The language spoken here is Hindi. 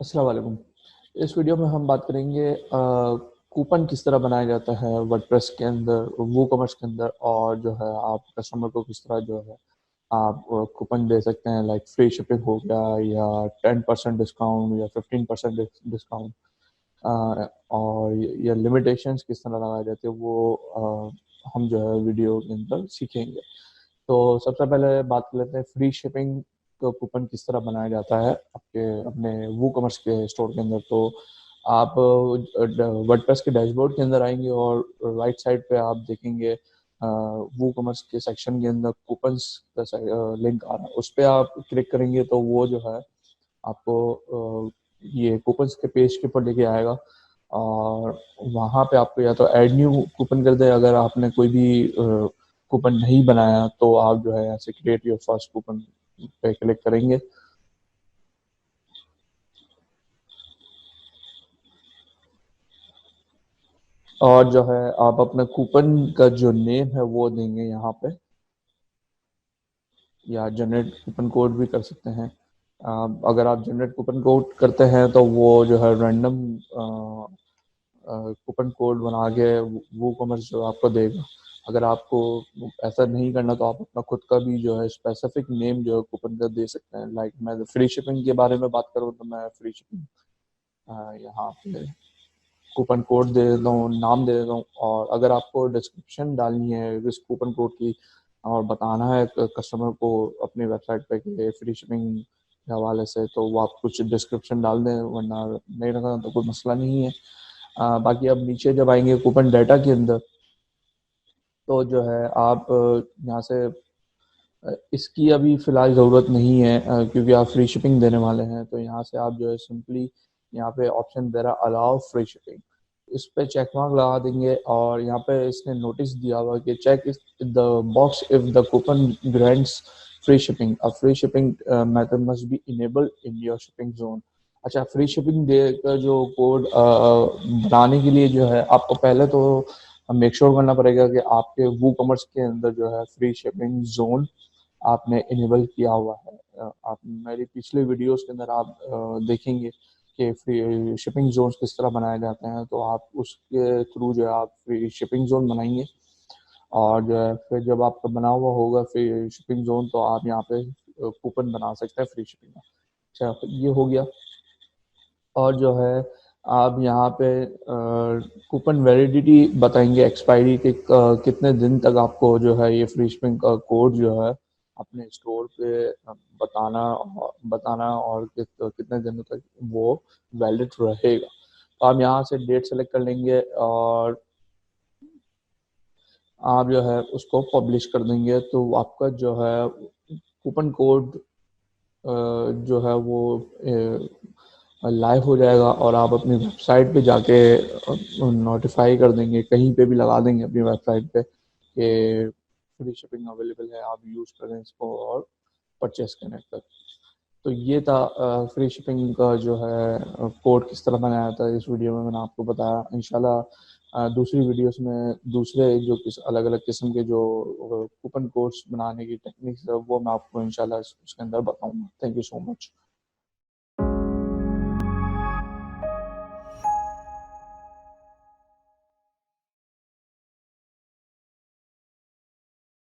अस्सलाम वालेकुम। इस वीडियो में हम बात करेंगे कूपन किस तरह बनाया जाता है वर्डप्रेस के अंदर, वूकॉमर्स के अंदर, और जो है आप कस्टमर को किस तरह जो है आप कूपन दे सकते हैं, लाइक फ्री शिपिंग हो गया या 10% डिस्काउंट या 15% डिस्काउंट, और या लिमिटेशंस किस तरह लगाए जाते हैं वो हम जो है वीडियो के अंदर सीखेंगे। तो सबसे पहले बात कर लेते हैं फ्री शिपिंग का कूपन किस तरह बनाया जाता है आपके अपने वूकॉमर्स के स्टोर के अंदर। तो आप वर्डप्रेस के डैशबोर्ड के अंदर आएंगे और राइट साइड पे आप देखेंगे वूकॉमर्स के सेक्शन के अंदर कूपन्स का लिंक आ रहा है, उस पर आप क्लिक करेंगे तो वो जो है आपको ये कूपन्स के पेज के ऊपर लेके आएगा, और वहाँ पे आपको या तो ऐड न्यू कूपन कर दे, अगर आपने कोई भी कूपन नहीं बनाया तो आप जो है ऐसे क्रिएट योर फर्स्ट कूपन पे क्लिक करेंगे। और जो है आप अपना कूपन का जो नेम है वो देंगे यहाँ पे, या जनरेट कूपन कोड भी कर सकते हैं। अगर आप जनरेट कूपन कोड करते हैं तो वो जो है रैंडम कूपन कोड बना के वो कॉमर्स जो आपको देगा। अगर आपको ऐसा नहीं करना तो आप अपना खुद का भी जो है स्पेसिफिक नेम जो है कूपन का दे सकते हैं। लाइक मैं फ्री शिपिंग के बारे में बात करूँ तो मैं फ्री शिपिंग यहाँ पे कूपन कोड दे देता हूँ, नाम दे देता हूँ। और अगर आपको डिस्क्रिप्शन डालनी है इस कूपन कोड की और बताना है कस्टमर को अपनी वेबसाइट पे कि फ्री शिपिंग के हवाले से, तो वो आप कुछ डिस्क्रिप्शन डाल दें, वरना नहीं रखना तो कोई मसला नहीं है। बाकी अब नीचे जब आएंगे कूपन डाटा के अंदर तो जो है आप यहाँ से इसकी अभी फ़िलहाल ज़रूरत नहीं है, क्योंकि आप फ्री शिपिंग देने वाले हैं। तो यहाँ से आप जो है सिंपली यहाँ पे ऑप्शन दे रहा है अलाउ फ्री शिपिंग, इस पे चेक मार्क लगा देंगे। और यहाँ पे इसने नोटिस दिया हुआ कि चेक इस the box if the coupon grants free shipping, a free shipping method must be enabled in your shipping zone. अच्छा, फ्री शिपिंग दे का जो कोड बनाने के लिए जो है आपको पहले तो मेक श्योर करना पड़ेगा कि आपके वू कॉमर्स के अंदर जो है फ्री शिपिंग जोन आपने इनेबल किया हुआ है। आप मेरी पिछले वीडियोस के अंदर आप देखेंगे कि फ्री शिपिंग जोन किस तरह बनाए जाते हैं, तो आप उसके थ्रू जो है आप फ्री शिपिंग जोन बनाएंगे। और जो है फिर जब आपका बना हुआ होगा फ्री शिपिंग जोन तो आप यहाँ पे कूपन बना सकते हैं फ्री शिपिंग का। अच्छा, तो ये हो गया। और जो है आप यहाँ पे कूपन वैलिडिटी बताएंगे, एक्सपायरी के कितने दिन तक आपको जो है ये फ्री शिपिंग का कोड जो है अपने स्टोर पे बताना और कितने दिनों तक वो वैलिड रहेगा। तो आप यहाँ से डेट सेलेक्ट कर लेंगे और आप जो है उसको पब्लिश कर देंगे, तो आपका जो है कूपन कोड जो है वो लाइव हो जाएगा, और आप अपनी वेबसाइट पे जाके नोटिफाई कर देंगे, कहीं पे भी लगा देंगे अपनी वेबसाइट पे कि फ्री शिपिंग अवेलेबल है, आप यूज़ करें इसको और परचेस करें कर। तो ये था फ्री शिपिंग का जो है कोड किस तरह बनाया था, इस वीडियो में मैंने आपको बताया। इंशाल्लाह दूसरी वीडियोस में दूसरे जो अलग अलग किस्म के जो कूपन कोड्स बनाने की टेक्निक्स है वो मैं आपको इंशाल्लाह उसके अंदर बताऊंगा। Thank you so much.